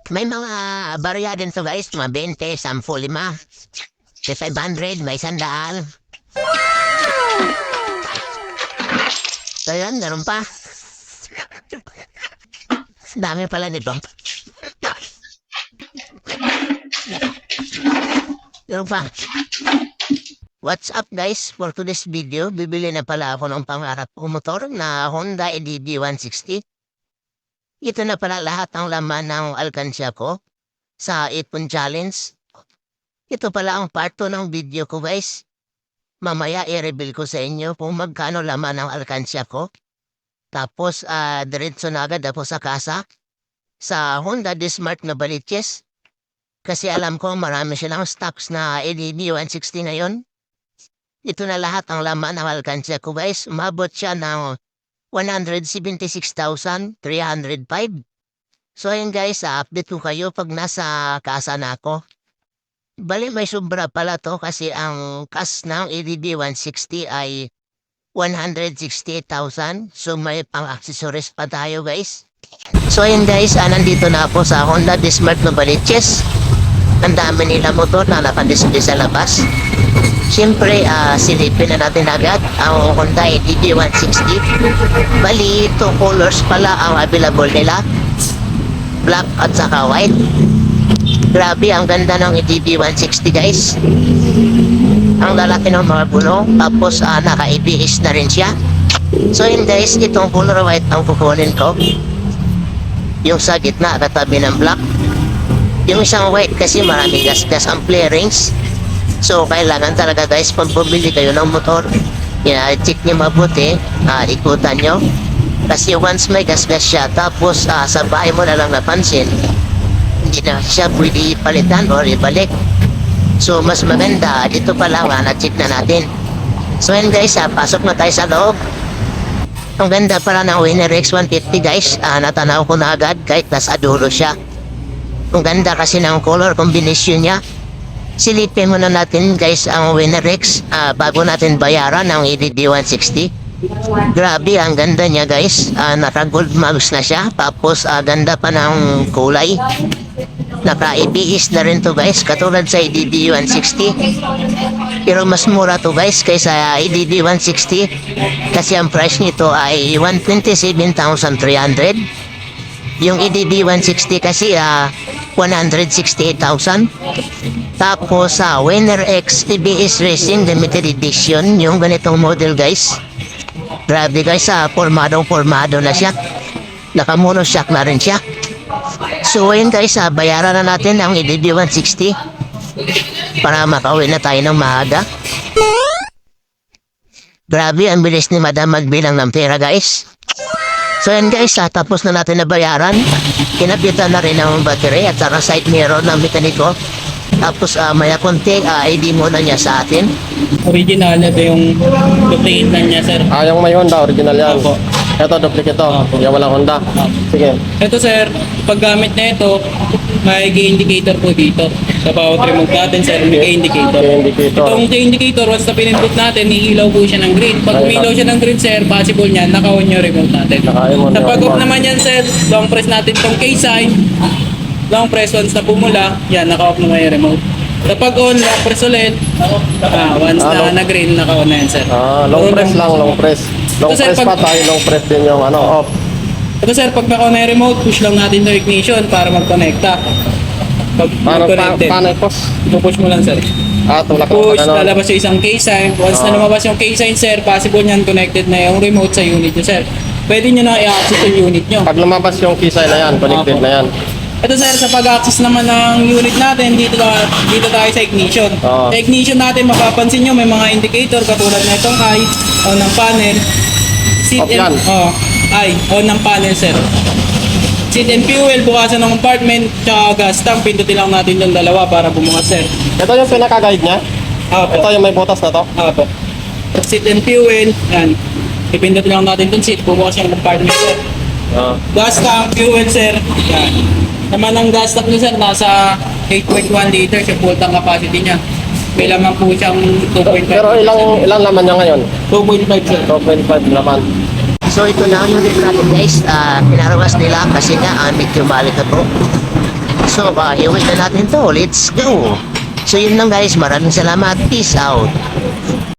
May mga barya din to guys, mga 20, 10, 5, 500, may 100. So yun, ganun pa. Dami pala nito. Ganun pa. What's up guys? For today's video, bibili na pala ako ng pangarap ko motor na Honda EDV 160. Ito na pala lahat ng laman ng alkansya ko sa Ipon Challenge. Ito pala ang part 2 ng video ko guys. Mamaya i-reveal ko sa inyo kung magkano laman ng alkansya ko. Tapos diretso na agad ako sa kasa sa Honda Dismart na Baliches. Kasi alam ko marami silang stocks na EDV 160 ngayon. Ito na lahat ang laman ng alkansya ko guys. Umabot siya ng 176,305. So ayun guys, update ko kayo pag nasa kasa na ako. Bali may sobra pala to kasi ang cash ng EDV 160 ay 168,000. So may pang-accessories pa tayo guys. So ayun guys, nandito na ako sa Honda Dismart na Baliches. Ang dami nila motor na nakadisplay sa labas. Siyempre, silipin na natin agad ang Honda EDV 160. Bali, 2 colors pala ang available nila. Black at saka white. Grabe, ang ganda ng EDV 160 guys. Ang lalaki ng mga gulong. Tapos, naka-ABS na rin siya. So yun guys, itong color white ang kukunin ko. Yung sa gitna, katabi ng black. Yung isang white kasi marami gas-gas ang flarings. So, kailangan talaga guys, pag bumili kayo ng motor, check nyo mabuti, ikutan nyo. Kasi once may gas-gas siya, tapos sa bahay mo na lang napansin, hindi na siya pwede palitan o ibalik. So, mas maganda, dito pa lang na-check na natin. So, yun guys, pasok na tayo sa loob. Ang ganda pala ng Winner X150 guys, natanaw ko na agad kahit nasa dulo siya. Ang ganda kasi ng color combination niya. Silipin muna natin guys ang Winner X bago natin bayaran ng EDV 160. Grabe, ang ganda niya guys. Naka-gold marks na siya. Tapos ganda pa ng kulay. Naka-ABS na rin to guys. Katulad sa EDV 160. Pero mas mura to guys kaysa EDV 160. Kasi ang price nito ay 127,300. Yung EDV 160 kasi 168,000. Tapos sa Winner X TBS Racing Limited Edition, yung ganitong model guys. Grabe guys, pormadong na siya. Naka-monoshock na rin siya. So ayun guys, bayaran na natin ang EDV 160 para makauwi na tayo ng maaga. Grabe, ang bilis ni Madam magbilang ng pera guys. So yan guys, tapos na natin na bayaran. Kinapitan na rin ang battery at saka side mirror ng mekaniko. Tapos maya konti, ID muna niya sa atin. Original, ito yung duplicate na niya sir. Yung may Honda, original yan. Opo. Ito, duplicate to. Opo. Yung walang Honda. Sige. Ito sir, paggamit na ito, may key-indicator po dito. Sa bawat remote natin sir, may key-indicator. Key-indicator. Itong key-indicator, once na pinindot natin, iilaw po siya ng green. Pag umilaw siya ng green sir, possible niyan, naka-on yung remote natin. Naka-on Sa yung pag-off remote. naman yan sir, long press natin itong K-sign. Long press, once na pumula, yan, naka-off naman yung remote. Kapag on, long press ulit. Once na green, naka-on na yan sir. Long press lang, long press. Long Ito, sir, press pa tayo, long press din yung off. Ito sir, pag naka-on na yung remote, push lang natin yung ignition para mag-connecta. Pag connected, Paano i-push? push mo lang sir. Tulak Push, lang. lalabas yung isang K-sign. Once na lumabas yung K-sign sir, possible niyan connected na yung remote sa unit nyo sir. Pwede nyo na i-access yung unit nyo. Pag lumabas yung kisay na yan, connected na yan. Ito sir, sa pag-access naman ng unit natin, dito tayo sa ignition. Oo. Sa ignition natin, mapapansin nyo may mga indicator katulad na itong I, on ng panel. Seat Off yan. I, on ng panel sir. Seat and fuel, bukasan ng compartment, tsaka gas tank, pindutin lang natin yung dalawa para bumukas sir. Ito yung pinaka-guide niya. Opo. Ito yung may butas na to. Opo. Seat and fuel, yan. Ipindot lang natin itong seat, bubukas yung compartment sir. Gas tank, fuel sir, yan. Naman ang gas tank nyo sir, nasa 8.1 liters yung full tank capacity niya. May laman po siyang 2.5. Pero ilang laman niya ngayon? 2.5 sir. 2.5 laman. So ito na ang unit natin guys. Pinarawas nila kasi nga medyo balik na po. So, iuwi na natin to. Let's go. So, yun lang guys. Maraming salamat. Peace out.